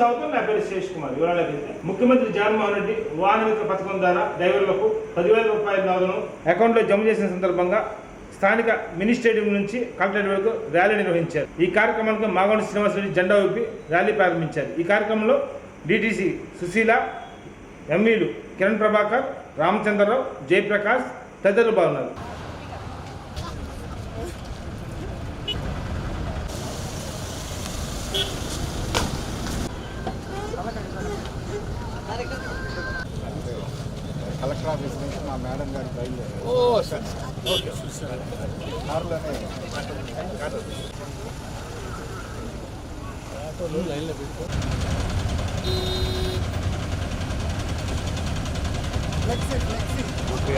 స్వాగతం. నా పేరు శేష్ కుమార్. వివరాలకి ముఖ్యమంత్రి జగన్మోహన్ రెడ్డి వాహన మిత్ర పథకం ద్వారా డ్రైవర్లకు 10,000 రూపాయల నగదును అకౌంట్లో జమ చేసిన సందర్భంగా స్థానిక మినీ స్టేడియం నుంచి కలెక్టరేట్ వరకు ర్యాలీ నిర్వహించారు. ఈ కార్యక్రమానికి మాగంటి శ్రీనివాసరెడ్డి జెండా ఊపి ర్యాలీ ప్రారంభించారు. ఈ కార్యక్రమంలో డిటిసి సుశీల, ఎంఈలు కిరణ్ ప్రభాకర్, రామచంద్రరావు, జయప్రకాష్ తదితరులు పాల్గొన్నారు. కలెక్టర్ ఆఫీస్ నుంచి మా మేడం గారు బయలుదేరారు. కారులోనే లైన్లో పెట్టుకో.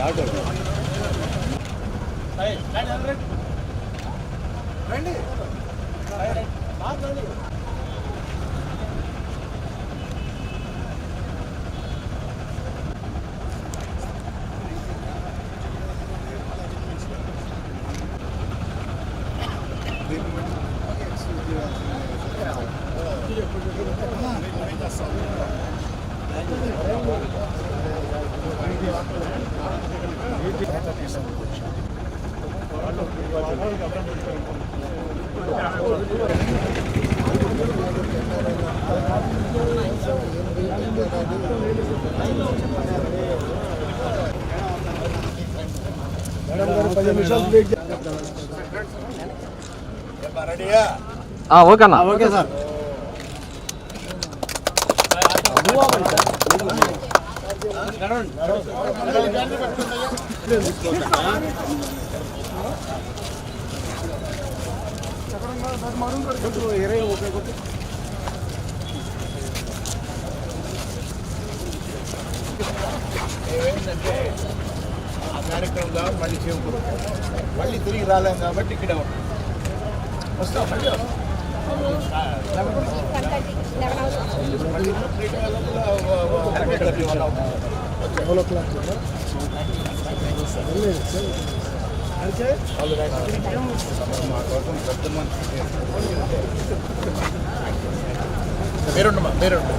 ఆటో రండి. ఓకేనా? Okay sir. ఏమైందంటే ఆ కార్యక్రమంలో మళ్ళీ మళ్ళీ తిరిగి రాలేం కాబట్టి ఇక్కడే ఉంటాం. వస్తాం మళ్ళీ పేరుండమ్మా, పేరుండు.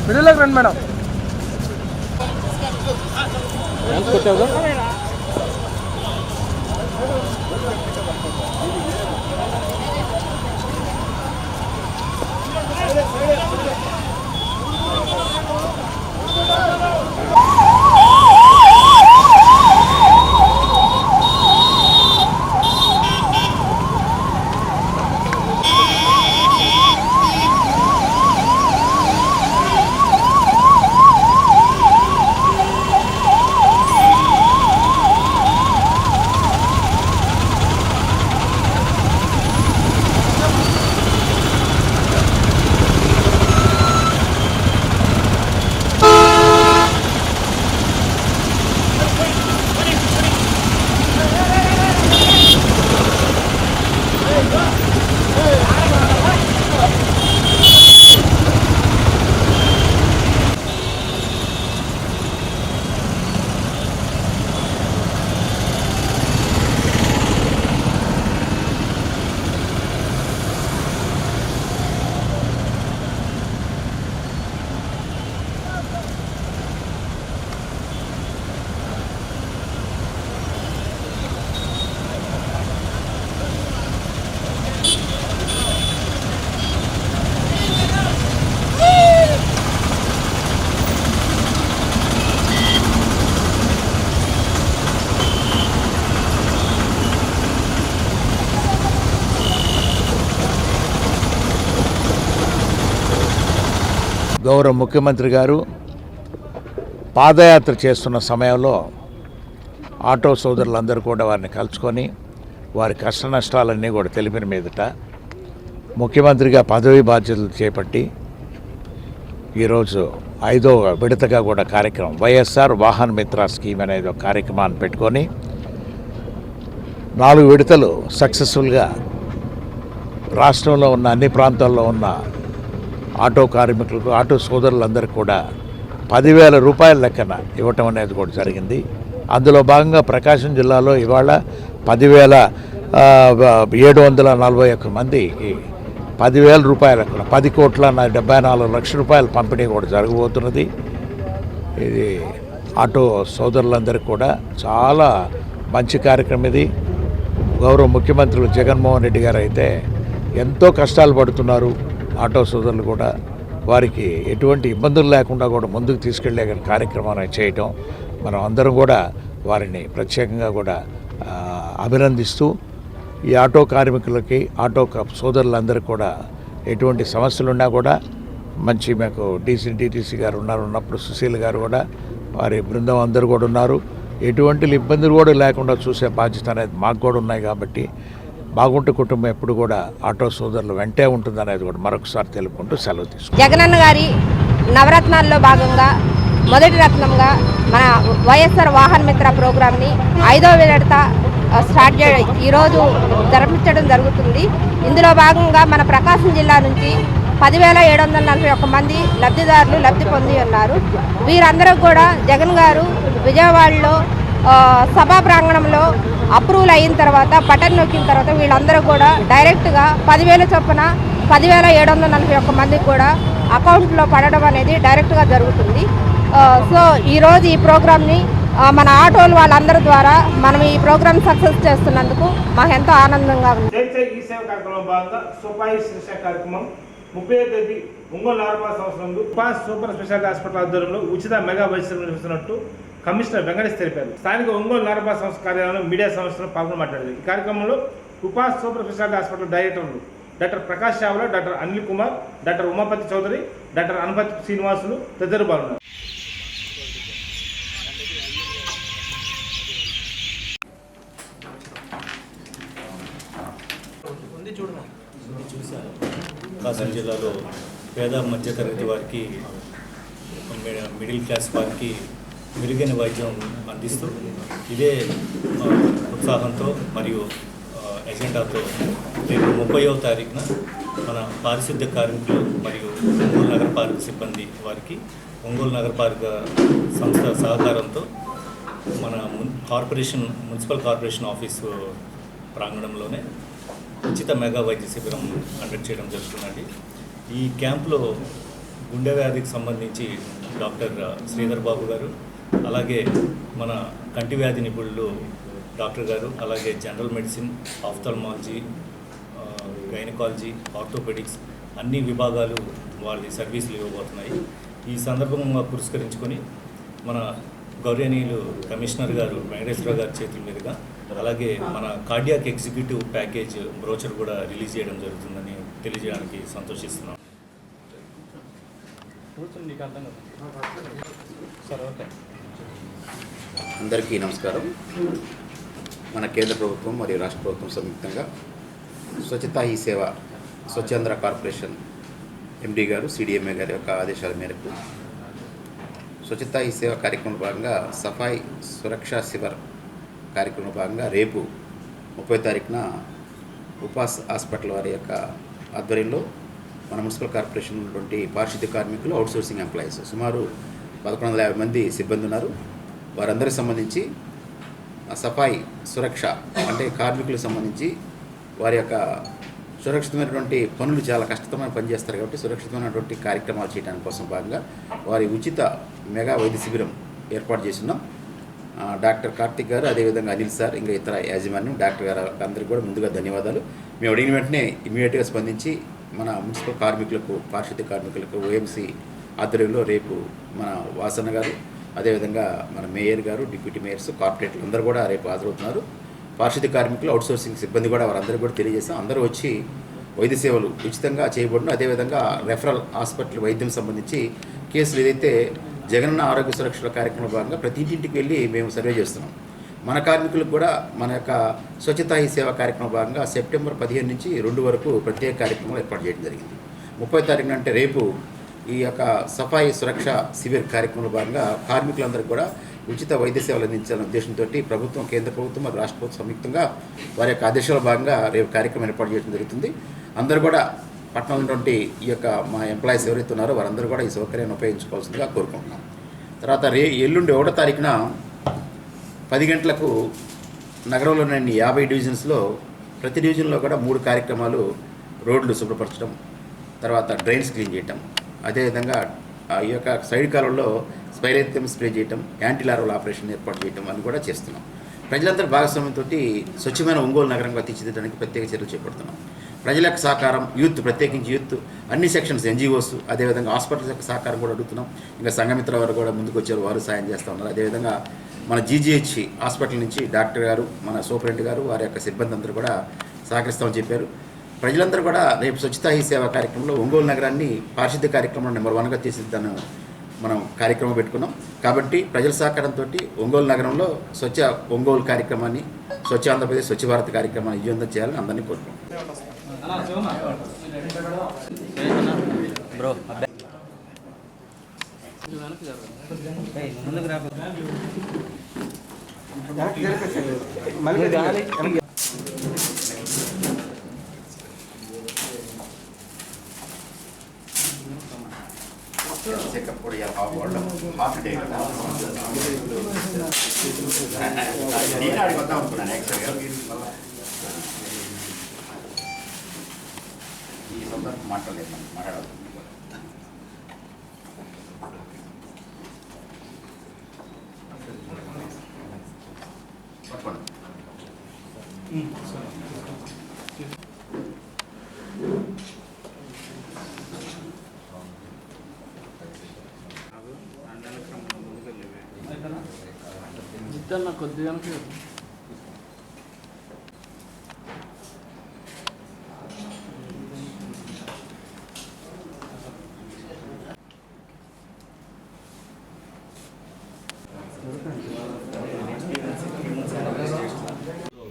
పిల్లలకు రండి మేడం. ఎంత కొట్టావు? గౌరవ ముఖ్యమంత్రి గారు పాదయాత్ర చేస్తున్న సమయంలో ఆటో సోదరులందరూ కూడా వారిని కలుసుకొని వారి కష్ట నష్టాలన్నీ కూడా తెలిపిన మీదట ముఖ్యమంత్రిగా పదవి బాధ్యతలు చేపట్టి ఈరోజు 5వ విడతగా కూడా కార్యక్రమం వైఎస్ఆర్ వాహన మిత్ర స్కీమ్ అనేది ఒక కార్యక్రమాన్ని పెట్టుకొని 4 విడతలు సక్సెస్ఫుల్గా రాష్ట్రంలో ఉన్న అన్ని ప్రాంతాల్లో ఉన్న ఆటో కార్మికులకు, ఆటో సోదరులందరికీ కూడా 10,000 రూపాయల లెక్కన ఇవ్వటం అనేది కూడా జరిగింది. అందులో భాగంగా ప్రకాశం జిల్లాలో ఇవాళ 10,000 741 మందికి 10,000 రూపాయలు 10,74,00,000 రూపాయల పంపిణీ కూడా జరగబోతున్నది. ఇది ఆటో సోదరులందరికీ కూడా చాలా మంచి కార్యక్రమం ఇది. గౌరవ ముఖ్యమంత్రులు జగన్మోహన్ రెడ్డి గారు అయితే ఎంతో కష్టాలు పడుతున్నారు. ఆటో సోదరులు కూడా వారికి ఎటువంటి ఇబ్బందులు లేకుండా కూడా ముందుకు తీసుకెళ్లే కార్యక్రమాన్ని చేయటం మనం అందరం కూడా వారిని ప్రత్యేకంగా కూడా అభినందిస్తూ ఈ ఆటో కార్మికులకి ఆటో సోదరులందరికీ కూడా ఎటువంటి సమస్యలున్నా కూడా మంచి మాకు డీటీసీ గారు ఉన్నప్పుడు సుశీల్ గారు కూడా వారి బృందం అందరూ కూడా ఉన్నారు. ఎటువంటి ఇబ్బందులు కూడా లేకుండా చూసే బాధ్యత అనేది మాకు కూడా ఉన్నాయి. కాబట్టి బాగుంటే కుటుంబం ఎప్పుడు కూడా ఆటో సోదరులు వెంటే ఉంటుందనేది కూడా మరొకసారి తెలుపుకుంటూ సెలవు తీసుకుంటాం. జగనన్న గారి నవరత్నాల్లో భాగంగా మొదటి రత్నంగా మన వైఎస్ఆర్ వాహన మిత్ర ప్రోగ్రామ్ని 5వ విడత స్టార్ట్ చేయడం ఈరోజు జరిపించడం జరుగుతుంది. ఇందులో భాగంగా మన ప్రకాశం జిల్లా నుంచి 10,741 మంది లబ్ధిదారులు లబ్ధి పొంది ఉన్నారు. వీరందరూ కూడా జగన్ గారు విజయవాడలో సభా ప్రాంగణంలో అప్రూవల్ అయిన తర్వాత బటన్ నొక్కిన తర్వాత వీళ్ళందరూ కూడా డైరెక్ట్గా 10,000 చొప్పున 10,741 మందికి కూడా అకౌంట్లో పడడం అనేది డైరెక్ట్గా జరుగుతుంది. సో ఈరోజు ఈ ప్రోగ్రామ్ని మన ఆటోలు వాళ్ళందరి ద్వారా మనం ఈ ప్రోగ్రామ్ సక్సెస్ చేస్తున్నందుకు మాకు ఎంతో ఆనందంగా ఉంది. ఈ సేవ కార్యక్రమంలో భాగంగా సూపాయి శిక్ష కార్యక్రమం 30వ తేదీ ఒంగోలు నాగరపాల సంవత్సరంలో ఉపాస్ సూపర్ స్పెషాలిటీ హాస్పిటల్ ఆధ్వర్యంలో ఉచిత మెగా వైద్యం నిర్వహిస్తున్నట్టు కమిషనర్ వెంకటేష్ తెలిపారు. స్థానిక ఒంగోలు నాగరపాల సంస్థ కార్యాలయంలో మీడియా సంస్థలో పాల్గొని మాట్లాడారు. ఈ కార్యక్రమంలో ఉపాస్ సూపర్ స్పెషాలిటీ హాస్పిటల్ డైరెక్టర్లు doctor Prakash Chawla, doctor Anil Kumar, doctor Umapathi Chowdary, doctor Anupathi Srinivasulu తదితరులు పాల్గొన్నారు. ప్రకాశం జిల్లాలో పేద మధ్యతరగతి వారికి మిడిల్ క్లాస్ వారికి మెరుగైన వైద్యం అందిస్తూ ఇదే ఉత్సాహంతో మరియు ఎజెండాతో రేపు 30వ తారీఖున మన పారిశుద్ధ్య కార్మికులు మరియు ఒంగోలు నగరపాలక సిబ్బంది వారికి ఒంగోలు నగరపాలక సంస్థ సహకారంతో మన మున్సిపల్ కార్పొరేషన్ ఆఫీసు ప్రాంగణంలోనే ఉచిత మెగా వైద్య శిబిరం కండక్ట్ చేయడం జరుగుతుందండి. ఈ క్యాంప్లో గుండె వ్యాధికి సంబంధించి డాక్టర్ శ్రీధర్ బాబు గారు, అలాగే మన కంటి వ్యాధి నిపుణులు డాక్టర్ గారు, అలాగే general medicine, ophthalmology, gynaecology, orthopaedics అన్ని విభాగాలు వాళ్ళ సర్వీసులు ఇవ్వబోతున్నాయి. ఈ సందర్భంగా పురస్కరించుకొని మన గౌరవనీయులు కమిషనర్ గారు వెంకటేశ్వర గారి చేతుల మీదుగా అలాగే మన కార్డియాక్ ఎగ్జిక్యూటివ్ ప్యాకేజ్ బ్రోచర్ కూడా రిలీజ్ చేయడం జరుగుతుందని తెలియజేయడానికి సంతోషిస్తున్నాం. అందరికీ నమస్కారం. మన కేంద్ర ప్రభుత్వం మరియు రాష్ట్ర ప్రభుత్వం సంయుక్తంగా స్వచ్ఛతా హీ సేవ స్వచ్ఛాంధ్ర కార్పొరేషన్ ఎండీ గారు, సిడిఎంఏ గారి యొక్క ఆదేశాల మేరకు స్వచ్ఛతా హీ సేవ కార్యక్రమంలో భాగంగా సఫాయి సురక్షా శిబిర్ కార్యక్రమంలో భాగంగా రేపు 30వ తారీఖున ఉపాస్ హాస్పిటల్ వారి యొక్క ఆధ్వర్యంలో మన మున్సిపల్ కార్పొరేషన్ ఉన్నటువంటి పారిశుద్ధ్య కార్మికులు, అవుట్సోర్సింగ్ ఎంప్లాయీస్ సుమారు 1150 మంది సిబ్బంది ఉన్నారు. వారందరికి సంబంధించి సఫాయి సురక్ష అంటే కార్మికులకు సంబంధించి వారి యొక్క సురక్షితమైనటువంటి పనులు చాలా కష్టతరమైన పని చేస్తారు కాబట్టి సురక్షితమైనటువంటి కార్యక్రమాలు చేయడానికి కోసం భాగంగా వారి ఉచిత మెగా వైద్య శిబిరం ఏర్పాటు చేస్తున్నాం. డాక్టర్ కార్తిక్ గారు, అదేవిధంగా అనిల్ సార్, ఇంకా ఇతర యాజమాన్యం డాక్టర్ గారు అందరికీ కూడా ముందుగా ధన్యవాదాలు. మేము అడిగిన వెంటనే ఇమీడియట్గా స్పందించి మన మున్సిపల్ కార్మికులకు, పారిశుద్ధ్య కార్మికులకు ఓఎంసీ ఆధ్వర్యంలో రేపు మన వాసన్న గారు, అదేవిధంగా మన మేయర్ గారు, డిప్యూటీ మేయర్స్, కార్పొరేటర్లు అందరూ కూడా రేపు హాజరవుతున్నారు. పారిశుద్ధ్య కార్మికులు, అవుట్సోర్సింగ్ సిబ్బంది కూడా వారందరికీ కూడా తెలియజేస్తాం. అందరూ వచ్చి వైద్య సేవలు ఉచితంగా చేయబడును. అదేవిధంగా రెఫరల్ హాస్పిటల్ వైద్యం సంబంధించి కేసులు ఏదైతే జగనన్న ఆరోగ్య సురక్షల కార్యక్రమంలో భాగంగా ప్రతి ఇంటింటికి వెళ్ళి మేము సర్వే చేస్తున్నాం. మన కార్మికులకు కూడా మన యొక్క స్వచ్ఛతా హీ సేవ కార్యక్రమం భాగంగా సెప్టెంబర్ 15 నుంచి 2 వరకు ప్రత్యేక కార్యక్రమాలు ఏర్పాటు చేయడం జరిగింది. 30వ తారీఖున అంటే రేపు ఈ యొక్క సఫాయి సురక్ష శిబిర్ కార్యక్రమంలో భాగంగా కార్మికులందరికీ కూడా ఉచిత వైద్య సేవలు అందించాలనే ఉద్దేశంతో ప్రభుత్వం, కేంద్ర ప్రభుత్వం మరియు రాష్ట్ర ప్రభుత్వం సంయుక్తంగా వారి యొక్క ఆదేశాల భాగంగా రేపు కార్యక్రమం ఏర్పాటు చేయడం జరుగుతుంది. అందరూ కూడా పట్టణంలో ఉన్నటువంటి ఈ యొక్క మా ఎంప్లాయీస్ ఎవరైతే ఉన్నారో వారందరూ కూడా ఈ సౌకర్యాన్ని ఉపయోగించుకోవాల్సిందిగా కోరుకుంటున్నాం. తర్వాత ఎల్లుండి 1వ తారీఖున 10 గంటలకు నగరంలోని 50 డివిజన్స్లో ప్రతి డివిజన్లో కూడా 3 కార్యక్రమాలు రోడ్లు శుభ్రపరచడం, తర్వాత డ్రైన్స్ క్లీన్ చేయటం, అదేవిధంగా ఈ యొక్క సైడ్ కాలంలో స్పైరేథియం స్ప్రే చేయటం, యాంటీ లార్వల్ ఆపరేషన్ ఏర్పాటు చేయటం అని కూడా చేస్తున్నాం. ప్రజలందరి భాగస్వామ్యంతో స్వచ్ఛమైన ఒంగోలు నగరంగా తీర్చిదిద్దడానికి ప్రత్యేక చర్యలు చేపడుతున్నాం. ప్రజల యొక్క సహకారం, యూత్, ప్రత్యేకించి యూత్ అన్ని సెక్షన్స్, NGOs, అదేవిధంగా హాస్పిటల్స్ యొక్క సహకారం కూడా అడుగుతున్నాం. ఇంకా సంఘమిత్ర వారు కూడా ముందుకు వచ్చారు, వారు సాయం చేస్తూ ఉన్నారు. అదేవిధంగా మన GGH హాస్పిటల్ నుంచి డాక్టర్ గారు, మన సూపరింటెండెంట్ గారు, వారి యొక్క సిబ్బంది అందరూ కూడా సహకరిస్తామని చెప్పారు. ప్రజలందరూ కూడా రేపు స్వచ్ఛతా హీ సేవ కార్యక్రమంలో ఒంగోలు నగరాన్ని పారిశుద్ధ్య కార్యక్రమంలో నెంబర్ 1గా తీర్చిదిద్దాను మనం కార్యక్రమం పెట్టుకున్నాం. కాబట్టి ప్రజల సహకారంతో ఒంగోలు నగరంలో స్వచ్ఛ ఒంగోలు కార్యక్రమాన్ని, స్వచ్ఛ ఆంధ్రప్రదేశ్, స్వచ్ఛ భారత్ కార్యక్రమాన్ని విజయవంతం చేయాలని అందరినీ కోరుకుంటున్నాం. చెకప్ కూడా హార్ట్ డే కదా, నేను అడిగిద్దాం అనుకున్నాను యాక్చువల్గా. ఈ సందర్భం మాట్లాడలేదు, మాట్లాడాలి. కొద్దిగా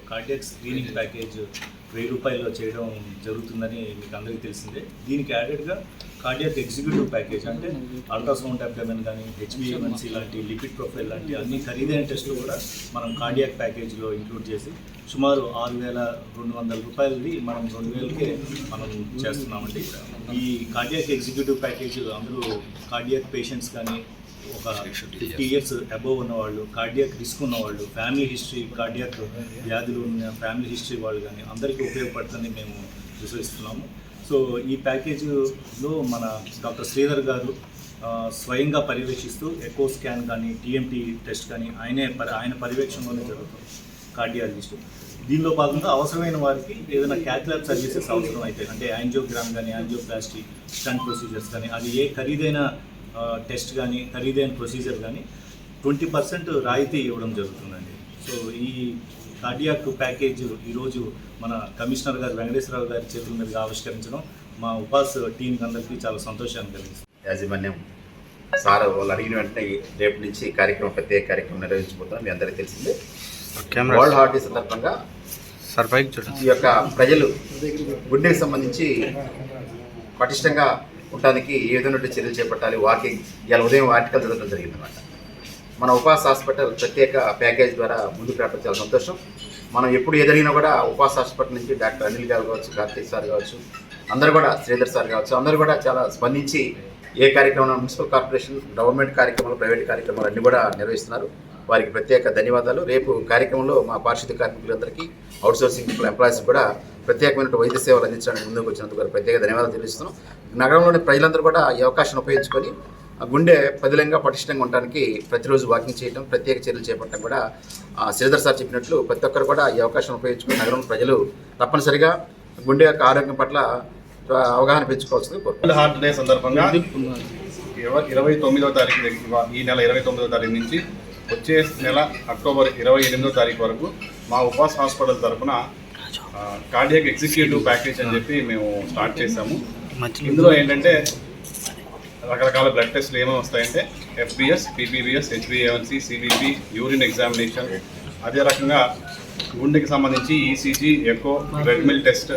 కార్డియాక్ స్క్రీనింగ్ ప్యాకేజ్ 1000 రూపాయల్లో చేయడం జరుగుతుందని మీకు అందరికీ తెలిసిందే. దీనికి యాడెడ్గా కార్డియాక్ ఎగ్జిక్యూటివ్ ప్యాకేజ్, అంటే అల్ట్రాసౌండ్ అబ్డమెన్ కానీ, HbA1c లాంటి, లిపిడ్ ప్రొఫైల్ లాంటి అన్ని ఖరీదైన టెస్టులు కూడా మనం కార్డియాక్ ప్యాకేజ్లో ఇంక్లూడ్ చేసి సుమారు 6200 రూపాయలది మనం 2000కే మనం చేస్తున్నామండి. ఈ కార్డియాక్ ఎగ్జిక్యూటివ్ ప్యాకేజ్ అందరూ కార్డియాక్ పేషెంట్స్ కానీ, ఒక 50 years అబోవ్ ఉన్నవాళ్ళు, కార్డియాక్ రిస్క్ ఉన్నవాళ్ళు, ఫ్యామిలీ హిస్టరీ, కార్డియాక్ వ్యాధులు ఉన్న ఫ్యామిలీ హిస్టరీ వాళ్ళు కానీ అందరికీ ఉపయోగపడుతుందని మేము విశ్వసిస్తున్నాము. సో ఈ ప్యాకేజీలో మన డాక్టర్ శ్రీధర్ గారు స్వయంగా పర్యవేక్షిస్తూ ఎకో స్కాన్ కానీ, TMT టెస్ట్ కానీ ఆయన పర్యవేక్షణలోనే జరుగుతుంది కార్డియాలజిస్టు. దీనిలో భాగంగా అవసరమైన వారికి ఏదైనా క్యాథ్లాబ్ సర్వీసెస్ అవసరం అయితే, అంటే యాంజియోగ్రామ్ కానీ, యాంజియోప్లాస్టీ, స్టంట్ ప్రొసీజర్స్ కానీ, అది ఏ ఖరీదైన టెస్ట్ కానీ, ఖరీదైన ప్రొసీజర్ కానీ 20% రాయితీ ఇవ్వడం జరుగుతుందండి. సో ఈ కార్డియాక్ ప్యాకేజ్ ఈరోజు మన కమిషనర్ గారు వెంకటేశ్వరరావు గారి చేతుల మీదుగా ఆవిష్కరించడం మా ఉపాస్ టీంకి అందరికీ చాలా సంతోషాన్ని కలిగిస్తుంది. యాజమాన్యం సార్ వాళ్ళు అడిగిన వెంటనే రేపు నుంచి కార్యక్రమం, ప్రత్యేక కార్యక్రమం నిర్వహించబోతున్నాం. మీ అందరికీ తెలిసిందే. వరల్డ్ హార్ట్ డే సందర్భంగా ఈ యొక్క ప్రజలు గుండెకి సంబంధించి పటిష్టంగా ఉండడానికి ఏ విధంగా చర్యలు చేపట్టాలి, వాకింగ్, ఇవాళ ఉదయం ఆర్టికల్ చదవడం జరిగిందన్నమాట. మన ఉపాస్ హాస్పిటల్ ప్రత్యేక ప్యాకేజ్ ద్వారా ముందుకు రావడం చాలా సంతోషం. మనం ఎప్పుడు ఎదిగినా కూడా ఉపాస్ హాస్పిటల్ నుంచి డాక్టర్ అనిల్ గారు కావచ్చు, కార్తీక్ సార్ కావచ్చు, అందరూ కూడా, శ్రీధర్ సార్ కావచ్చు, అందరూ కూడా చాలా స్పందించి ఏ కార్యక్రమం, మున్సిపల్ కార్పొరేషన్, గవర్నమెంట్ కార్యక్రమాలు, ప్రైవేట్ కార్యక్రమాలు అన్నీ కూడా నిర్వహిస్తున్నారు. వారికి ప్రత్యేక ధన్యవాదాలు. రేపు కార్యక్రమంలో మా పారిశుద్ధ్య కార్మికులందరికీ, అవుట్సోర్సింగ్ ఎంప్లాయీస్ కూడా ప్రత్యేకమైన వైద్య సేవలు అందించడానికి ముందుకు వచ్చినందుకు ప్రత్యేక ధన్యవాదాలు తెలుస్తున్నాం. నగరంలోని ప్రజలందరూ కూడా ఈ అవకాశాన్ని ఉపయోగించుకొని గుండె పదిలంగా పటిష్టంగా ఉండడానికి ప్రతిరోజు వాకింగ్ చేయడం, ప్రత్యేక చర్యలు చేపట్టడం కూడా శ్రీధర్ సార్ చెప్పినట్లు ప్రతి ఒక్కరు కూడా ఈ అవకాశం ఉపయోగించుకుని నగరంలో ప్రజలు తప్పనిసరిగా గుండె యొక్క ఆరోగ్యం పట్ల అవగాహన పెంచుకోవాల్సింది కోరుకుంటున్నాను. హార్ట్ డే సందర్భంగా 29వ తారీఖు, ఈ నెల 29వ తారీఖు నుంచి వచ్చే నెల అక్టోబర్ 28వ తారీఖు వరకు మా ఉపాస్ హాస్పిటల్ తరఫున కార్డియాక్ ఎగ్జిక్యూటివ్ ప్యాకేజ్ అని చెప్పి మేము స్టార్ట్ చేసాము. ఇందులో ఏంటంటే రకరకాల బ్లడ్ టెస్ట్లు ఏమేమి వస్తాయంటే FBS, PPBS, HbA1c, CBP, urine examination, అదే రకంగా గుండెకి సంబంధించి ECG, ఎకో, రెడ్మిల్ టెస్ట్,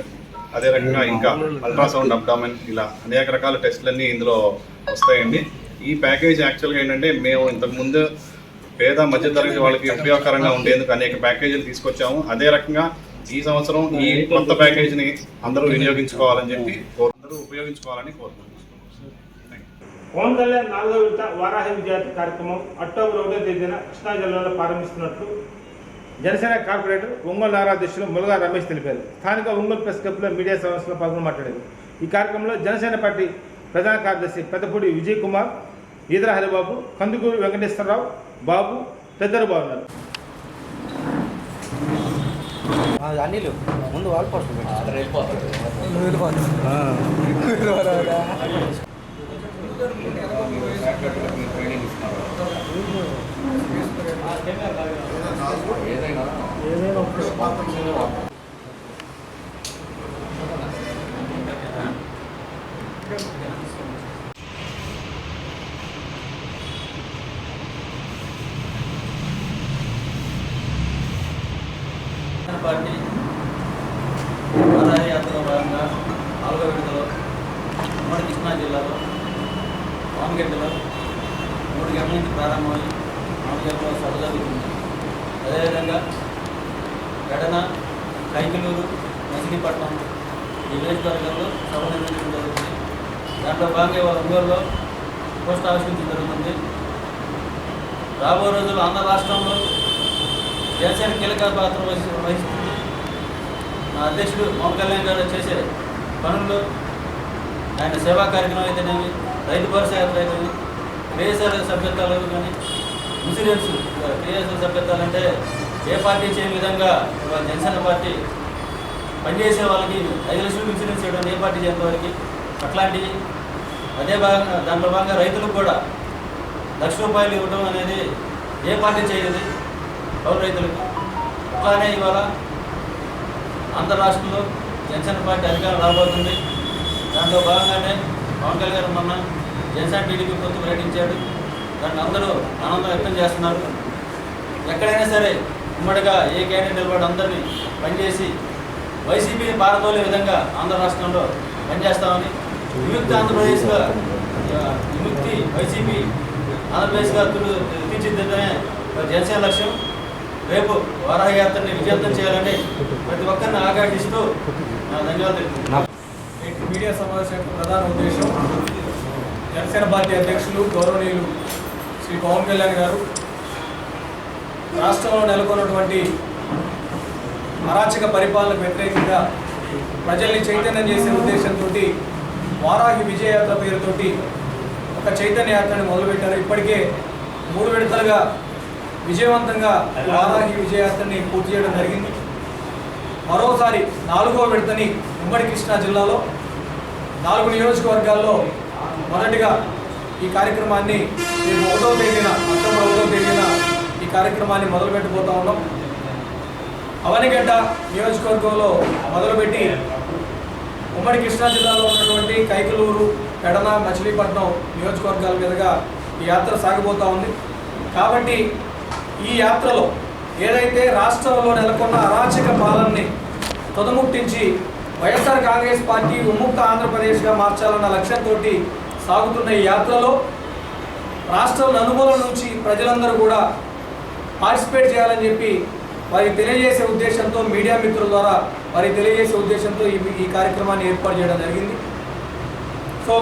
అదే రకంగా ఇంకా అల్ట్రాసౌండ్ అబ్డామెన్, ఇలా అనేక రకాల టెస్టులన్నీ ఇందులో వస్తాయండి. ఈ ప్యాకేజ్ యాక్చువల్గా ఏంటంటే మేము ఇంతకుముందు పేద మధ్యతరగతి వాళ్ళకి ఉపయోగకరంగా ఉండేందుకు అనేక ప్యాకేజీలు తీసుకొచ్చాము. అదే రకంగా ఈ సంవత్సరం ఈ కొత్త ప్యాకేజీని అందరూ వినియోగించుకోవాలని చెప్పి ఉపయోగించుకోవాలని కోరుకుంటున్నాం. పవన్ కళ్యాణ్ 4వ విడత వారాహి విద్యార్థి కార్యక్రమం అక్టోబర్ 1వ తేదీన కృష్ణా జిల్లాలో ప్రారంభిస్తున్నట్లు జనసేన కార్పొరేటర్ ఒంగోలు నగరాధ్యక్షులు ములగా రమేష్ తెలిపారు. స్థానిక ఒంగోలు ప్రెస్ క్లబ్లో మీడియా సమావేశంలో పాల్గొని మాట్లాడారు. ఈ కార్యక్రమంలో జనసేన పార్టీ ప్రధాన కార్యదర్శి పెద్దపూడి విజయ్ కుమార్, ఈదర హరిబాబు, కందుకూరు వెంకటేశ్వరరావు, బాబు తదితరులు బాగున్నారు. అనిల్ ముందు వాల్ పోస్టర్ పార్టీ పాదయాత్రలో భాగంగా 4వ విడతలో ఉమ్మడి కృష్ణా జిల్లాలో వామగడ్డలో 3 గంటల నుంచి ప్రారంభమై 4 గంటల సభ జరుగుతుంది. అదేవిధంగా గడన, కైకలూరు, మచిలీపట్నం ఈ నియోజకవర్గంలో సభ నిర్వహించడం జరుగుతుంది. దాంట్లో భాగంగా ఒంగోలులో పోస్ట్ ఆఫీస్ నుంచి జరుగుతుంది. రాబోయే రోజుల్లో ఆంధ్ర రాష్ట్రంలో జనసేన కీలక పాత్ర వహిస్తుంది. మా అధ్యక్షుడు పవన్ కళ్యాణ్ గారు చేసే పనుల్లో ఆయన సేవా కార్యక్రమం అయితేనేమి, రైతు భరోసా యాత్ర అయితేనేమి, క్రియాశీల సభ్యత్వాలు కానీ, ఇన్సూరెన్స్ క్రియాశీల సభ్యత్వాలు అంటే ఏ పార్టీ చేయని విధంగా జనసేన పార్టీ పనిచేసే వాళ్ళకి 5 లక్షలు ఇన్సూరెన్స్ చేయడం ఏ పార్టీ చేయని వారికి అట్లాంటివి. అదే భాగంగా దాంట్లో భాగంగా రైతులకు కూడా ₹1,00,000 ఇవ్వడం అనేది ఏ పార్టీ చేయదు కౌలు రైతులకు. అట్లానే ఇవాళ ఆంధ్ర రాష్ట్రంలో జనసేన పార్టీ అధికారం రాబోతుంది. దాంట్లో భాగంగానే పవన్ కళ్యాణ్ గారు మొన్న జనసేన టీడీపీ పొత్తు ప్రకటించాడు. దాన్ని అందరూ ఆనందం వ్యక్తం చేస్తున్నారు. ఎక్కడైనా సరే ఉమ్మడిగా ఏ క్యాండిడేట్ నిలబడి అందరినీ పనిచేసి వైసీపీని పారదోలే విధంగా ఆంధ్ర రాష్ట్రంలో పనిచేస్తామని, విముక్తి ఆంధ్రప్రదేశ్గా విముక్తి వైసీపీ ఆంధ్రప్రదేశ్గా తీర్చిదిద్దడమే జనసేన లక్ష్యం. రేపు వారాహయాత్రని విజయవంతం చేయాలని ప్రతి ఒక్కరిని ఆకాంక్షిస్తూ ధన్యవాదాలు. మీడియా సమావేశం యొక్క ప్రధాన ఉద్దేశం జనసేన పార్టీ అధ్యక్షులు గౌరవనీయులు శ్రీ పవన్ కళ్యాణ్ గారు రాష్ట్రంలో నెలకొన్నటువంటి అరాచక పరిపాలనకు వ్యతిరేకంగా ప్రజల్ని చైతన్యం చేసే ఉద్దేశంతో వారాహి విజయయాత్ర పేరుతోటి ఒక చైతన్య యాత్రని మొదలుపెట్టారు. ఇప్పటికే 3 విడతలుగా విజయవంతంగా వారాహి విజయయాత్రని పూర్తి చేయడం జరిగింది. మరోసారి 4వ విడతని ఉమ్మడి కృష్ణా జిల్లాలో 4 నియోజకవర్గాల్లో మొదటిగా ఈ కార్యక్రమాన్ని అక్టోబర్ 1వ తేదీన ఈ కార్యక్రమాన్ని మొదలుపెట్టబోతా ఉన్నాం. అవనిగడ్డ నియోజకవర్గంలో మొదలుపెట్టి ఉమ్మడి కృష్ణా జిల్లాలో ఉన్నటువంటి కైకలూరు, పెడన, మచిలీపట్నం నియోజకవర్గాల మీదుగా ఈ యాత్ర సాగిపోతూ ఉంది. కాబట్టి ఈ యాత్రలో ఏదైతే రాష్ట్రంలో నెలకొన్న అరాచక పాలనని తుదముట్టించి వైఎస్ఆర్ కాంగ్రెస్ పార్టీ ఉన్ముక్త ఆంధ్రప్రదేశ్గా మార్చాలన్న లక్ష్యంతో సాగుతున్న ఈ యాత్రలో రాష్ట్రం నలుమూలల నుంచి ప్రజలందరూ కూడా పార్టిసిపేట్ చేయాలని చెప్పి వారికి తెలియజేసే ఉద్దేశంతో, మీడియా మిత్రుల ద్వారా వారికి తెలియజేసే ఉద్దేశంతో ఈ కార్యక్రమాన్ని ఏర్పాటు చేయడం జరిగింది. సో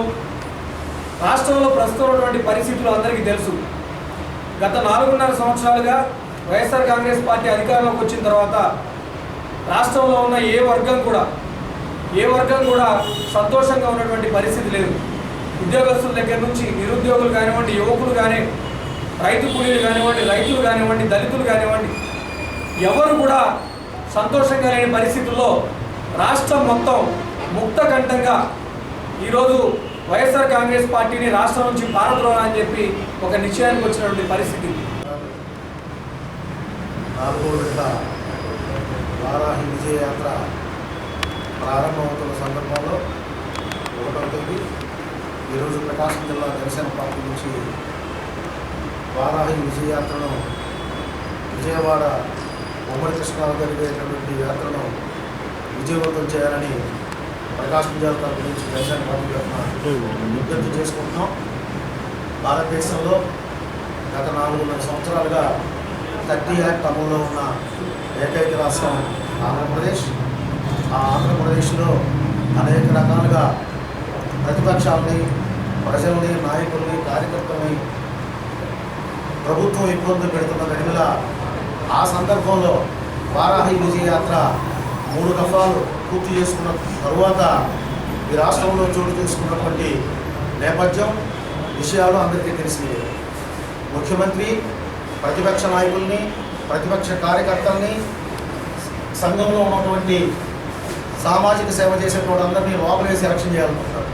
రాష్ట్రంలో ప్రస్తుతం ఉన్నటువంటి పరిస్థితులు అందరికీ తెలుసు. గత 4.5 సంవత్సరాలుగా వైఎస్ఆర్ కాంగ్రెస్ పార్టీ అధికారంలోకి వచ్చిన తర్వాత రాష్ట్రంలో ఉన్న ఏ వర్గం కూడా సంతోషంగా ఉన్నటువంటి పరిస్థితి లేదు. ఉద్యోగస్తుల దగ్గర నుంచి నిరుద్యోగులు కానివ్వండి, యువకులు కానీ, రైతు కూలీలు కానివ్వండి, రైతులు కానివ్వండి, దళితులు కానివ్వండి, ఎవరు కూడా సంతోషంగా లేని పరిస్థితుల్లో రాష్ట్రం మొత్తం ముక్తకంఠంగా ఈరోజు వైఎస్ఆర్ కాంగ్రెస్ పార్టీని రాష్ట్రం నుంచి పారద్రోలని చెప్పి ఒక నిశ్చయానికి వచ్చినటువంటి పరిస్థితి. 4వ విడత వారాహి విజయయాత్ర ప్రారంభమవుతున్న సందర్భంలో 1వ తేదీ ఈరోజు ప్రకాశం జిల్లా జనసేన పార్టీ నుంచి వారాహి విజయయాత్రను విజయవాడ ఉమ్మడి కృష్ణాలో జరిగేటటువంటి యాత్రను విజయవంతం చేయాలని ప్రకాశం జిల్లా తరపు నుంచి జనసేన పార్టీ తరఫున విజ్ఞప్తి చేసుకుంటున్నాం. భారతదేశంలో గత 4.5 సంవత్సరాలుగా 30 యాక్ట్ అమలులో ఉన్న ఏకైక రాష్ట్రం ఆంధ్రప్రదేశ్. ఆ ఆంధ్రప్రదేశ్లో అనేక రకాలుగా ప్రతిపక్షాలని, ప్రజల్ని, నాయకుల్ని, కార్యకర్తల్ని ప్రభుత్వం ఇబ్బందులు పెడుతున్న వెనుమల ఆ సందర్భంలో వారాహి విజయయాత్ర 3 దఫాలు పూర్తి చేసుకున్న తరువాత ఈ రాష్ట్రంలో చోటు చేసుకున్నటువంటి నేపథ్యం విషయాలు అందరికీ తెలిసిందే. ముఖ్యమంత్రి ప్రతిపక్ష నాయకుల్ని, ప్రతిపక్ష కార్యకర్తల్ని, సంఘంలో ఉన్నటువంటి సామాజిక సేవ చేసేటువంటి అందరినీ లోపలేసి ఎలక్షన్ చేయాలనుకుంటున్నారు,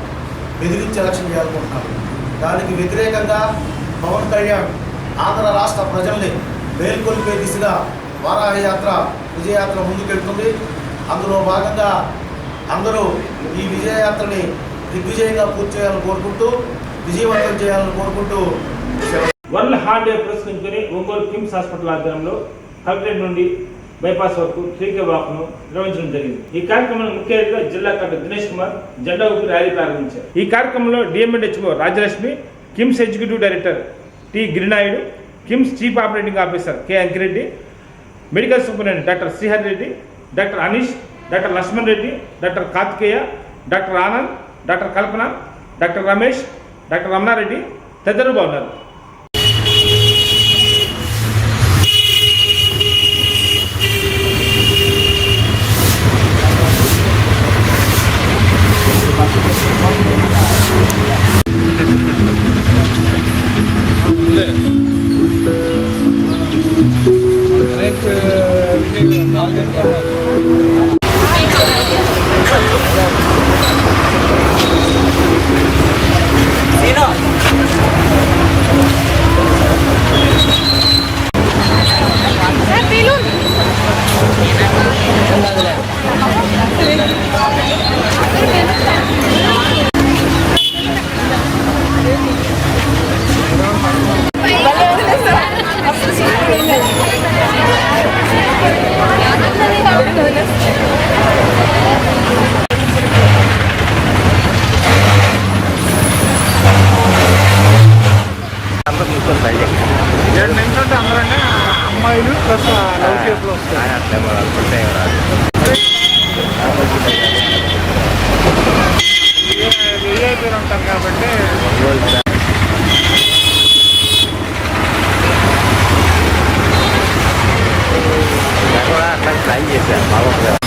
బెదిరించి ఎలక్షన్ చేయాలనుకుంటున్నారు. దానికి వ్యతిరేకంగా పవన్ కళ్యాణ్ ఆంధ్ర రాష్ట్ర ప్రజల్ని మేల్కొల్పే దిశగా వారాహి యాత్ర విజయయాత్ర ముందుకెళ్తుంది. అందులో భాగంగా అందరూ ఈ విజయయాత్రని దిగ్విజయంగా పూర్తి చేయాలని కోరుకుంటూ, విజయవంతం చేయాలని కోరుకుంటూ వరల్డ్ హార్ట్ డే పురస్కరించుకుని ఒంగోలు కిమ్స్ హాస్పిటల్ ఆధ్వర్యంలో కలెక్టరేట్ నుండి బైపాస్ వరకు 3K వాక్ను నిర్వహించడం జరిగింది. ఈ కార్యక్రమంలో ముఖ్య అతిథిగా జిల్లా కలెక్టర్ దినేష్ కుమార్ జెండా ఊపి ర్యాలీ ప్రారంభించారు. ఈ కార్యక్రమంలో DMHO Rajalakshmi, KIMS executive director T Girinaidu, KIMS chief operating officer K Ankireddy, medical superintendent doctor Srihari Reddy, doctor Anish, doctor Lakshman Reddy, doctor Karthikeya, doctor Anand, doctor Kalpana, doctor Ramesh, doctor Ramanareddy తదితరులు బాగున్నారు. అమ్మాయిలు ప్లస్ లవ్ షేప్లో వస్తాయి. ఉంటారు కాబట్టి అట్లా ట్రై చేశాను బాగుంటుంది.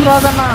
రాదన్నా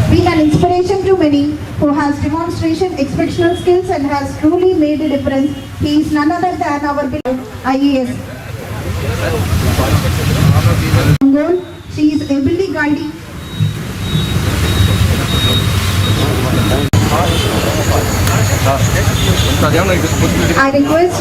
Be an inspiration to many, who has demonstration exceptional skills and has truly made a difference. He is none other than our beloved IAS. She is ably guiding. I request.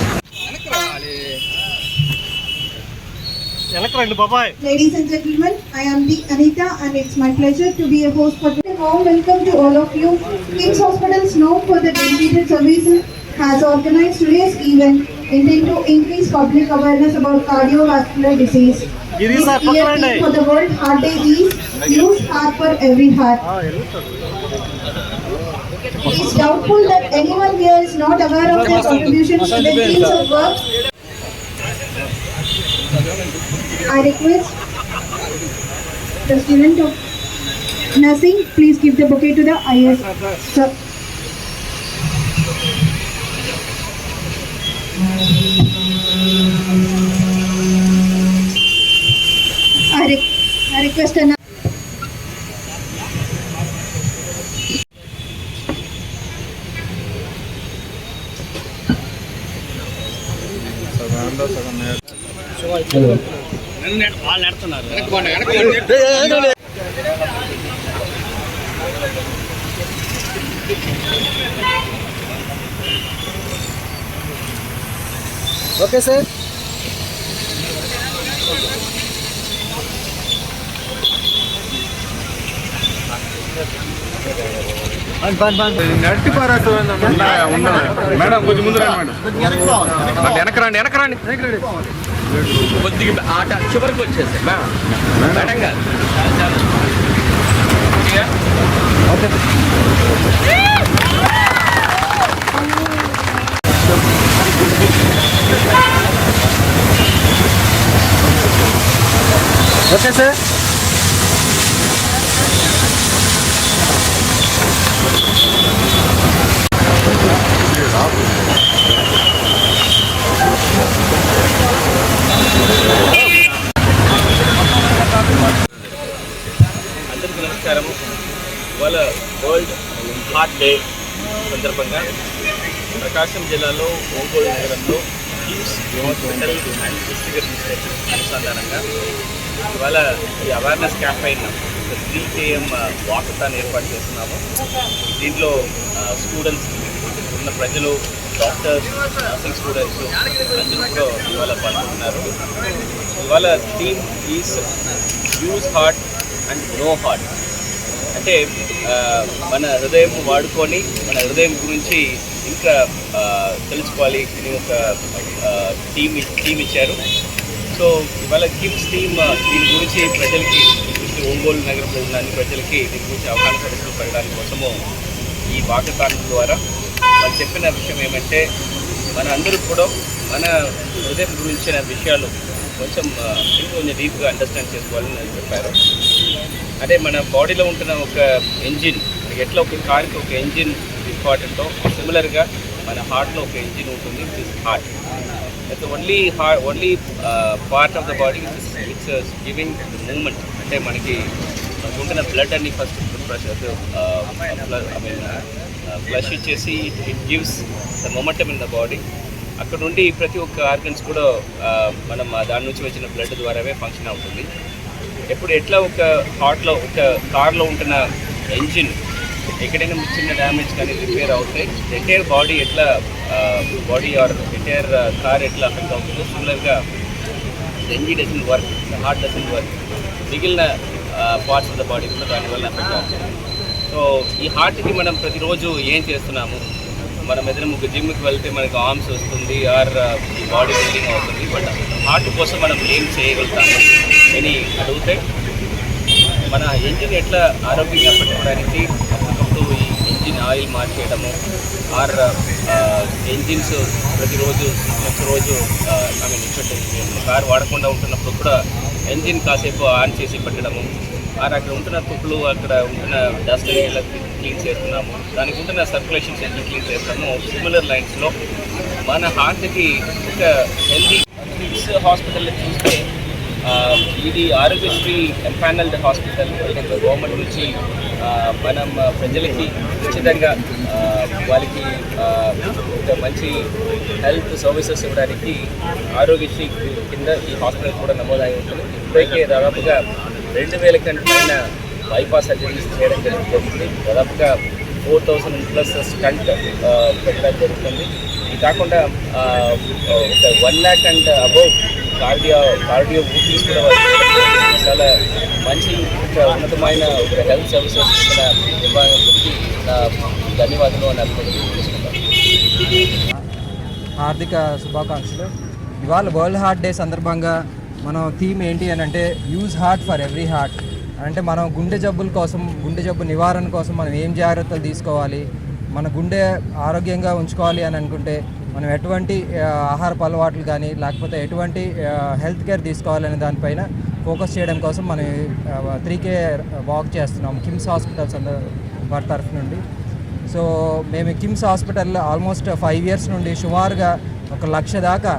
Ladies and gentlemen, I am the Anita and it's my pleasure to be a host for today. Warm welcome to all of you. Kims Hospitals, known for the dedicated services, has organized today's event intended to increase public awareness about cardiovascular disease. This year theme for the World Heart Day is Use Heart for Every Heart. It's doubtful that anyone here is not aware of their contributions to the fields of work. I request the student of nursing, please give the bouquet to the IS. Sir. I request an okay sir. Madam కొంచెం ముందు రండి madam. కొద్దిగా ఆట చివరికి వచ్చేసి madam గారు okay sir. అందరికీ నమస్కారం. ఇవాళ వరల్డ్ హార్ట్ డే సందర్భంగా ప్రకాశం జిల్లాలో ఒంగోలు నగరంలో KIMS hospital and district institute అనుసంధానంగా ఇవాళ ఈ అవేర్నెస్ క్యాంపెయిన్ 3 AM వాకథాన్ ఏర్పాటు చేస్తున్నాము. దీంట్లో స్టూడెంట్స్ ఉన్న ప్రజలు, డాక్టర్స్, నర్సింగ్ స్టూడెంట్స్ అందరూ కూడా ఇవాళ పాల్గొంటున్నారు. ఇవాళ theme is use heart and know heart. అంటే మన హృదయం వాడుకొని మన హృదయం గురించి ఇంకా తెలుసుకోవాలి అని ఒక టీమ్ ఇచ్చారు. సో ఇవాళ కిమ్స్ టీమ్ దీని గురించి ప్రజలకి, ఒంగోలు నగరంలో ఉన్న అన్ని ప్రజలకి దీని గురించి అవగాహన సదస్సులు పెట్టడానికి కోసము ఈ వాకథాన్ ద్వారా వాళ్ళు చెప్పిన విషయం ఏమంటే మన అందరూ కూడా మన హృదయం గురించిన విషయాలు కొంచెం డీప్గా అండర్స్టాండ్ చేసుకోవాలని చెప్పారు. అంటే మన బాడీలో ఉంటున్న ఒక ఇంజిన్, ఎట్లా ఒక కార్కి ఒక ఇంజిన్ ఇంపార్టెంటో సిమిలర్గా మన హార్ట్లో ఒక ఇంజిన్ ఉంటుంది. దిస్ హార్ట్ అయితే only part of the body it's giving the movement. అంటే మనకి ఉంటున్న బ్లడ్ అన్ని ఫస్ట్ ఫ్లష్ ఇచ్చేసి it gives the momentum in the body. అక్కడ నుండి ప్రతి ఒక్క ఆర్గన్స్ కూడా మనం దాని నుంచి వచ్చిన బ్లడ్ ద్వారానే ఫంక్షన్ అవుతుంది. ఎట్లా ఒక హార్ట్లో ఒక కార్లో ఉంటున్న ఇంజిన్ ఎక్కడైనా చిన్న డ్యామేజ్ కానీ రిపేర్ అవుతాయి, ఎంటైర్ బాడీ ఎట్లా బాడీ ఆర్ ఎంటైర్ కార్ ఎట్లా అఫెక్ట్ అవుతుందో సిమిలర్గా engine doesn't work, heart doesn't work, మిగిలిన పార్ట్స్ ఆఫ్ ద బాడీ కూడా దానివల్ల అఫెక్ట్ అవుతుంది. సో ఈ హార్ట్కి మనం ప్రతిరోజు ఏం చేస్తున్నాము? మనం ఏదైనా ఒక జిమ్కి వెళ్తే మనకు ఆర్మ్స్ వస్తుంది ఆర్ ఈ బాడీ బిల్డింగ్ అవుతుంది. బట్ హార్ట్ కోసం మనం ఏం చేయగలుగుతాము అని అడిగితే మన ఇంజిన్ ఎట్లా ఆరోగ్యంగా పెట్టుకోవడానికి అప్పటికప్పుడు ఈ ఇంజిన్ ఆయిల్ మార్చేయడము ఆర్ ఇంజిన్స్ ప్రతిరోజు కారు వాడకుండా ఉంటున్నప్పుడు కూడా ఇంజిన్ కాసేపు ఆన్ చేసి పెట్టడము ఆర్ అక్కడ ఉంటున్న తుప్పులు, అక్కడ ఉంటున్న డస్ట్ ఎలా క్లీన్ చేస్తున్నాము, దానికి ఉంటున్న సర్క్యులేషన్స్ ఎట్లా క్లీన్ చేస్తాము. సిమిలర్ లైన్స్లో మన హార్ట్కి ఒక హెల్దీ కిమ్స్ హాస్పిటల్లో చూస్తే ఇది ఆరోగ్యశ్రీ ఎంపానల్డ్ హాస్పిటల్. గవర్నమెంట్ నుంచి మనం ప్రజలకి ఉచితంగా వాళ్ళకి ఒక మంచి హెల్త్ సర్వీసెస్ ఇవ్వడానికి ఆరోగ్యశ్రీ కింద ఈ హాస్పిటల్ కూడా నమోదై ఉంటుంది. ఇప్పటికే దాదాపుగా 2000 కంటే పైన బైపాస్ సర్జరీస్ చేయడం జరుగుతుంది. దాదాపుగా 4000+ స్టంట్ పెట్టడం జరుగుతుంది. ఇది కాకుండా ఒక 1 lakh and above కార్డియో ఊపీస్ కూడా చాలా మంచి ఒక ఉన్నతమైన ఒక హెల్త్ సర్వీసెస్ ఇస్తున్న నిర్వహణ గురించి ధన్యవాదాలు అని అభిప్రాయం. హార్దిక శుభాకాంక్షలు. ఇవాళ వరల్డ్ హార్ట్ డే సందర్భంగా మనం థీమ్ ఏంటి అని అంటే use heart for every heart. అంటే మనం గుండె జబ్బు నివారణ కోసం మనం ఏం జాగ్రత్తలు తీసుకోవాలి, మన గుండె ఆరోగ్యంగా ఉంచుకోవాలి అని అనుకుంటే మనం ఎటువంటి ఆహారపు అలవాట్లు కానీ లేకపోతే ఎటువంటి హెల్త్ కేర్ తీసుకోవాలనే దానిపైన ఫోకస్ చేయడం కోసం మనం 3K వాక్ చేస్తున్నాం కిమ్స్ హాస్పిటల్స్ వారి తరఫు నుండి. సో మేము కిమ్స్ హాస్పిటల్లో ఆల్మోస్ట్ 5 years నుండి సుమారుగా 1,00,000 దాకా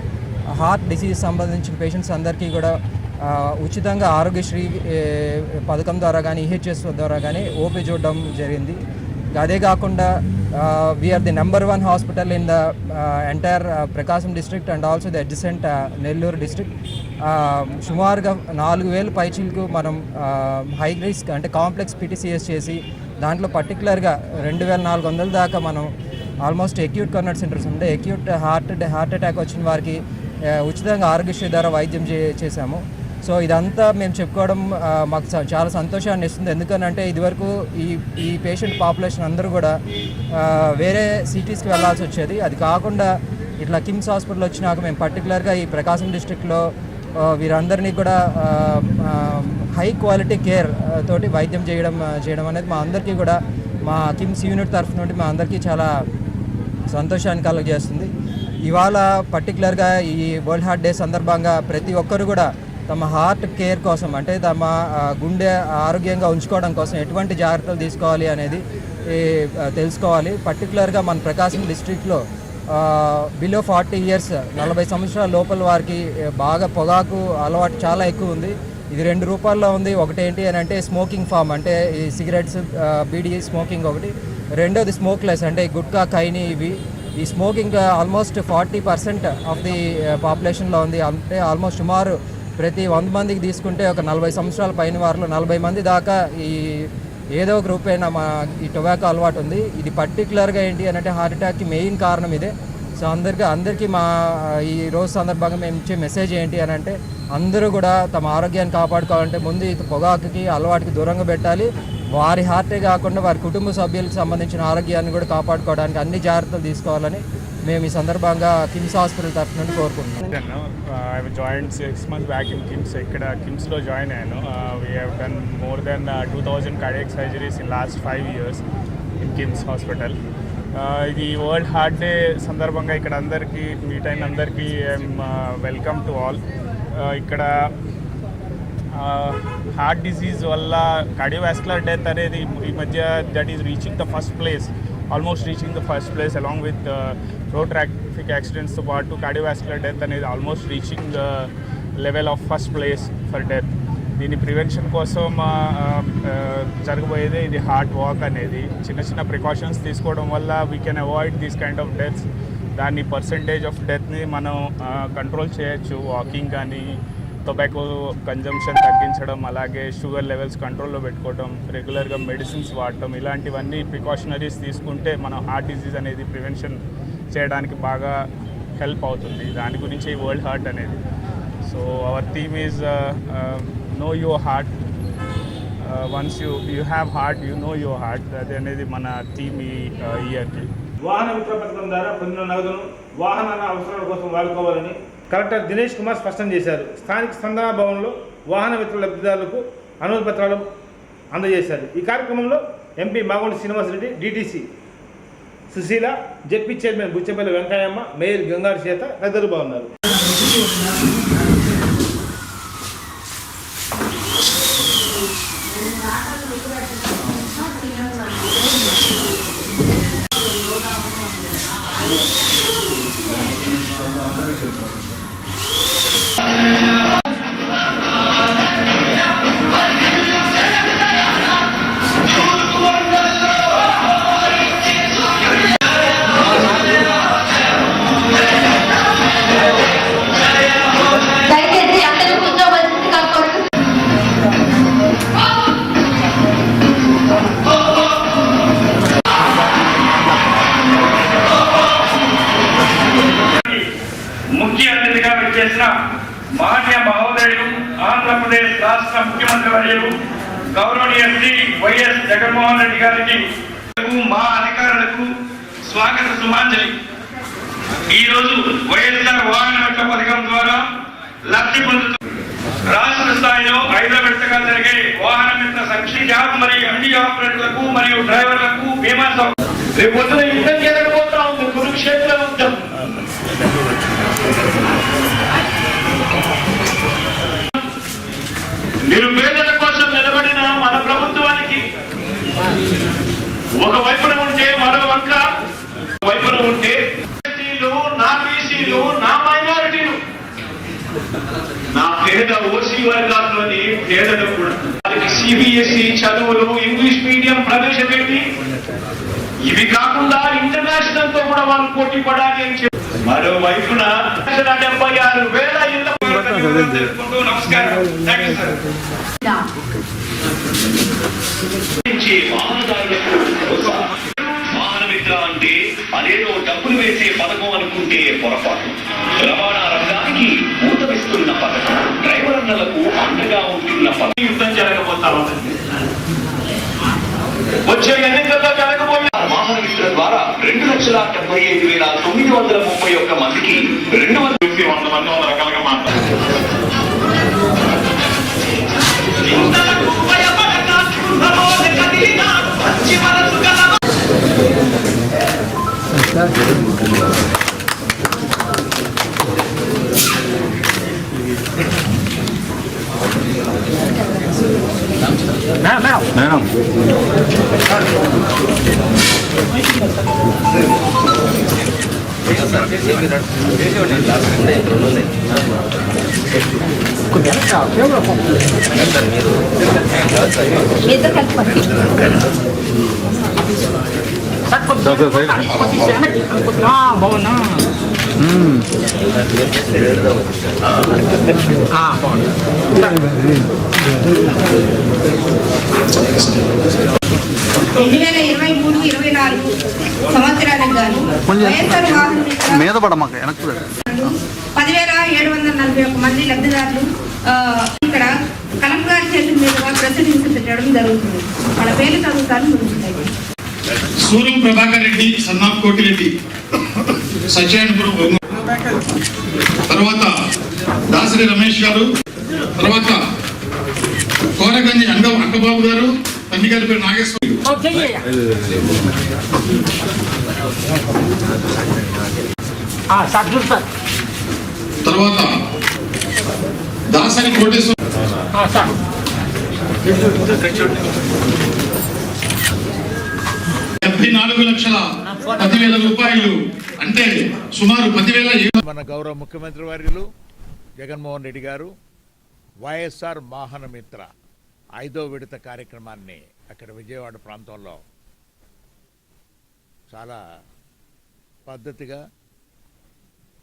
హార్ట్ డిసీజ్ సంబంధించిన పేషెంట్స్ అందరికీ కూడా ఉచితంగా ఆరోగ్యశ్రీ పథకం ద్వారా కానీ ఈహెచ్ఎస్ ద్వారా కానీ ఓపీ చూడడం జరిగింది. అదే కాకుండా we are the number 1 hospital in the entire Prakasam district and also the adjacent Nellore district. సుమారుగా 4,000 పైచీలకు మనం హై రిస్క్ అంటే కాంప్లెక్స్ PTCS చేసి దాంట్లో పర్టికులర్గా 2,400 దాకా మనం ఆల్మోస్ట్ అక్యూట్ కార్నర్ సెంటర్స్ ఉంటే అక్యూట్ హార్ట్ అటాక్ వచ్చిన వారికి ఉచితంగా ఆరోగ్యశ్రీ ద్వారా వైద్యం చేశాము. సో ఇదంతా మేము చెప్పుకోవడం మాకు చాలా సంతోషాన్ని ఇస్తుంది. ఎందుకనంటే ఇదివరకు ఈ పేషెంట్ పాపులేషన్ అందరూ కూడా వేరే సిటీస్కి వెళ్ళాల్సి వచ్చేది. అది కాకుండా ఇట్లా కిమ్స్ హాస్పిటల్ వచ్చినాక మేము పర్టికులర్గా ఈ ప్రకాశం డిస్ట్రిక్ట్లో వీరందరినీ కూడా హై క్వాలిటీ కేర్ తోటి వైద్యం చేయడం అనేది మా అందరికీ కూడా మా కిమ్స్ యూనిట్ తరఫు నుండి మా అందరికీ చాలా సంతోషాన్ని కలుగజేస్తుంది. ఇవాళ పర్టికులర్గా ఈ వరల్డ్ హార్ట్ డే సందర్భంగా ప్రతి ఒక్కరు కూడా తమ హార్ట్ కేర్ కోసం అంటే తమ గుండె ఆరోగ్యంగా ఉంచుకోవడం కోసం ఎటువంటి జాగ్రత్తలు తీసుకోవాలి అనేది తెలుసుకోవాలి. పర్టికులర్గా మన ప్రకాశం డిస్ట్రిక్ట్లో బిలో 40 years 40 సంవత్సరాల లోపల వారికి బాగా పొగాకు అలవాటు చాలా ఎక్కువ ఉంది. ఇది 2 రూపాల్లో ఉంది. ఒకటి ఏంటి అని అంటే స్మోకింగ్ ఫామ్ అంటే ఈ సిగరెట్స్ బీడీ స్మోకింగ్ ఒకటి, రెండోది స్మోక్లెస్ అంటే గుట్కా ఖైనీ ఇవి. ఈ స్మోకింగ్ ఆల్మోస్ట్ 40% ఆఫ్ ది పాపులేషన్లో ఉంది. అంటే ఆల్మోస్ట్ సుమారు ప్రతి 100 మందికి తీసుకుంటే ఒక 40 సంవత్సరాల పైన వారిలో 40 మంది దాకా ఈ ఏదో ఒక రూపేణ ఈ టొబాకో అలవాటు ఉంది. ఇది పర్టికులర్గా ఏంటి అని అంటే హార్ట్ అటాక్కి మెయిన్ కారణం ఇదే. సో అందరికీ మా ఈ రోజు సందర్భంగా మేము ఇచ్చే మెసేజ్ ఏంటి అని అంటే అందరూ కూడా తమ ఆరోగ్యాన్ని కాపాడుకోవాలంటే ముందు ఈ పొగాకుకి అలవాటుకి దూరంగా పెట్టాలి. వారి హార్టే కాకుండా వారి కుటుంబ సభ్యులకు సంబంధించిన ఆరోగ్యాన్ని కూడా కాపాడుకోవడానికి అన్ని జాగ్రత్తలు తీసుకోవాలని మేము ఈ సందర్భంగా కిమ్స్ హాస్పిటల్ తరఫు నుండి కోరుకుంటున్నాను. I join 6 months back in KIMS. ఇక్కడ కిమ్స్లో జాయిన్ అయ్యాను. We have done more than 2,000 cardiac surgeries in last 5 years in KIMS hospital. ఇది వరల్డ్ హార్ట్ డే సందర్భంగా ఇక్కడ అందరికీ మీట్ అయిన అందరికీ వెల్కమ్ టు ఆల్. ఇక్కడ హార్ట్ డిసీజ్ వల్ల కార్డియోవాస్కులర్ డెత్ అనేది ఈ మధ్య that is reaching the first place, almost reaching the first place along with road traffic యాక్సిడెంట్స్తో పాటు కార్డియోవాస్కులర్ డెత్ అనేది almost reaching the level of first place for death. దీని prevention కోసం జరగబోయేదే ఇది హార్ట్ వాక్ అనేది. చిన్న చిన్న ప్రికాషన్స్ తీసుకోవడం వల్ల we can avoid these kind of deaths. దాన్ని పర్సంటేజ్ ఆఫ్ డెత్ని మనం కంట్రోల్ చేయొచ్చు. వాకింగ్ కానీ, టొబాకో కన్జంప్షన్ తగ్గించడం, అలాగే షుగర్ లెవెల్స్ కంట్రోల్లో పెట్టుకోవడం, రెగ్యులర్గా మెడిసిన్స్ వాడటం, ఇలాంటివన్నీ ప్రికాషనరీస్ తీసుకుంటే మనం హార్ట్ డిసీజ్ అనేది ప్రివెన్షన్ చేయడానికి బాగా హెల్ప్ అవుతుంది. దాని గురించి వరల్డ్ హార్ట్ అనేది. So our theme is know your heart. Once you have heart, you know your heart. అది అనేది మన థీమ్ ఈ ఇయర్కి. వాహన మిత్ర పథకం ద్వారా పొందిన నగదును వాహనాల అవసరాల కోసం వాడుకోవాలని కలెక్టర్ దినేష్ కుమార్ స్పష్టం చేశారు. స్థానిక స్పందన భవన్లో వాహన మిత్ర లబ్ధిదారులకు అనుమతి పత్రాలు అందజేశారు. ఈ కార్యక్రమంలో MP Magondi Srinivasareddy, DTC Susheela, ZP chairman Buchapalli Venkayamma, mayor గంగారు చేత తదితరులు బాగున్నారు. ముఖ్య అతిథిగా విచ్చేసిన మాన్య మహోదయులు, ఆంధ్రప్రదేశ్ రాష్ట్ర ముఖ్యమంత్రి వర్యులు గౌరవనీయ శ్రీ వైఎస్ జగన్మోహన్ రెడ్డి గారికి, మా అధికారులకు స్వాగత సుమాంజలి. ఈరోజు వైఎస్ఆర్ వాహన మిత్ర పథకం ద్వారా లబ్ధి పొందుతూ రాష్ట్ర స్థాయిలో 5వ విడతగా జరిగే వాహన మిత్ర సంక్షేమ మరియు MD ఆపరేటర్లకు మరియు డ్రైవర్లకు బీమా రేపు పొద్దున యుద్ధం జరగబోతా ఉంది, కురుక్షేత్ర యుద్ధం. నిరుపేదల కోసం నిలబడిన మన ప్రభుత్వానికి ఒక వైపున ఉంటే మరో వంక వైపున ఉంటే నా బీసీలు, నా మైనారిటీలు, నా పేద ఓసీ వర్గాల్లోని పేదలు కూడా వారికి సిబిఎస్ఈ చదువులు, ఇంగ్లీష్ మీడియం ప్రవేశపెట్టి ఇవి కాకుండా ఇంటర్నేషనల్ తో కూడా వాళ్ళు పోటీ పడాలి అని చెప్పి మరోవైపున 76,000 ఇళ్ల తెలుపుకుంటూ నమస్కారం. వాహన మిత్ర అంటే అదేదో డబ్బులు వేసే పథకం అనుకుంటే పొరపాటు. రవాణా రంగానికి ఊతమిస్తున్న పథకం, డ్రైవర్లకు అండగా ఉంటున్న పథకం. యుద్ధం జరగబోతా ఉంది. వచ్చే ఎన్నికల్లో జరగబోయే వాహన మిత్ర ద్వారా 2,75,931 మందికి 200 మంది 100 రకాలుగా మాట్లాడారు. సంవత్సరానికి గాను వైఎస్ఆర్ వాహన మీద పడమాక 10,741 మంది లబ్ధిదారులు ఇక్కడ కలెక్టర్ గారి చేతుల మీదుగా ప్రతినిధి పెట్టడం జరుగుతుంది. వాళ్ళ పేర్లు చదువుతాను. సూరం ప్రభాకర్ రెడ్డి, సన్నాఫ్ కోటిరెడ్డి, సత్యాయనపురం, తర్వాత దాసరి రమేష్ గారు, తర్వాత కోరగంజి అంకబాబు గారు, తల్లి గారి పేరు నాగేశ్వర, తర్వాత దాసరి కోటేశ్వర, 74,10,000 రూపాయలు, అంటే సుమారు 10,000. మన గౌరవ ముఖ్యమంత్రి వర్యులు జగన్మోహన్ రెడ్డి గారు వైఎస్ఆర్ వాహన మిత్ర 5వ విడత కార్యక్రమాన్ని అక్కడ విజయవాడ ప్రాంతంలో చాలా పద్ధతిగా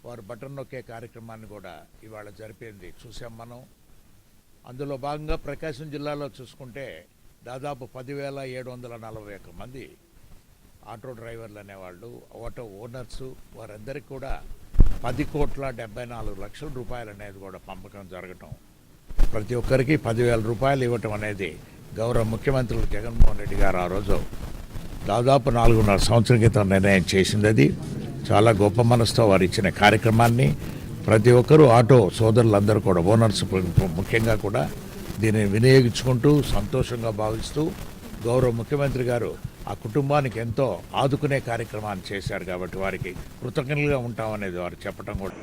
వారు బటన్ నొక్కే కార్యక్రమాన్ని కూడా ఇవాళ జరిపింది చూసాం మనం. అందులో భాగంగా ప్రకాశం జిల్లాలో చూసుకుంటే దాదాపు 10,741 మంది ఆటో డ్రైవర్లు అనేవాళ్ళు, ఆటో ఓనర్సు, వారందరికీ కూడా 10,74,00,000 రూపాయలు అనేది కూడా పంపకం జరగటం, ప్రతి ఒక్కరికి 10,000 రూపాయలు ఇవ్వటం అనేది గౌరవ ముఖ్యమంత్రులు జగన్మోహన్ రెడ్డి గారు ఆ రోజు దాదాపు 4.5 సంవత్సరం క్రితం నిర్ణయం చేసింది. అది చాలా గొప్ప మనసుతో వారు ఇచ్చిన కార్యక్రమాన్ని ప్రతి ఒక్కరూ ఆటో సోదరులందరూ కూడా, ఓనర్స్ ముఖ్యంగా కూడా దీన్ని వినియోగించుకుంటూ సంతోషంగా భావిస్తూ గౌరవ ముఖ్యమంత్రి గారు ఆ కుటుంబానికి ఎంతో ఆదుకునే కార్యక్రమాన్ని చేశారు కాబట్టి వారికి కృతజ్ఞతలుగా ఉంటామనేది వారు చెప్పడం కూడా.